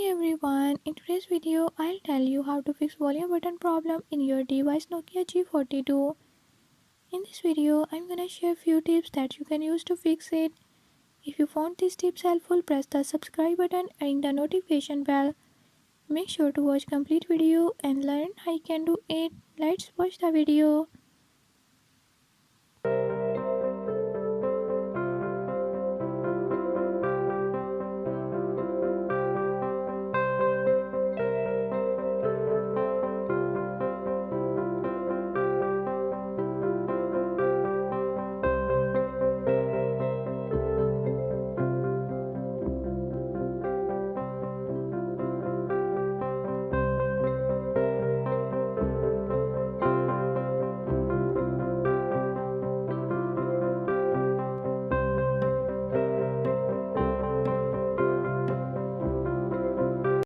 everyone, in today's video I'll tell you how to fix volume button problem in your device Nokia G42. In this video I'm gonna share few tips that you can use to fix it. If you found these tips helpful, press the subscribe button and ring the notification bell. Make sure to watch complete video and learn how you can do it. Let's watch the video.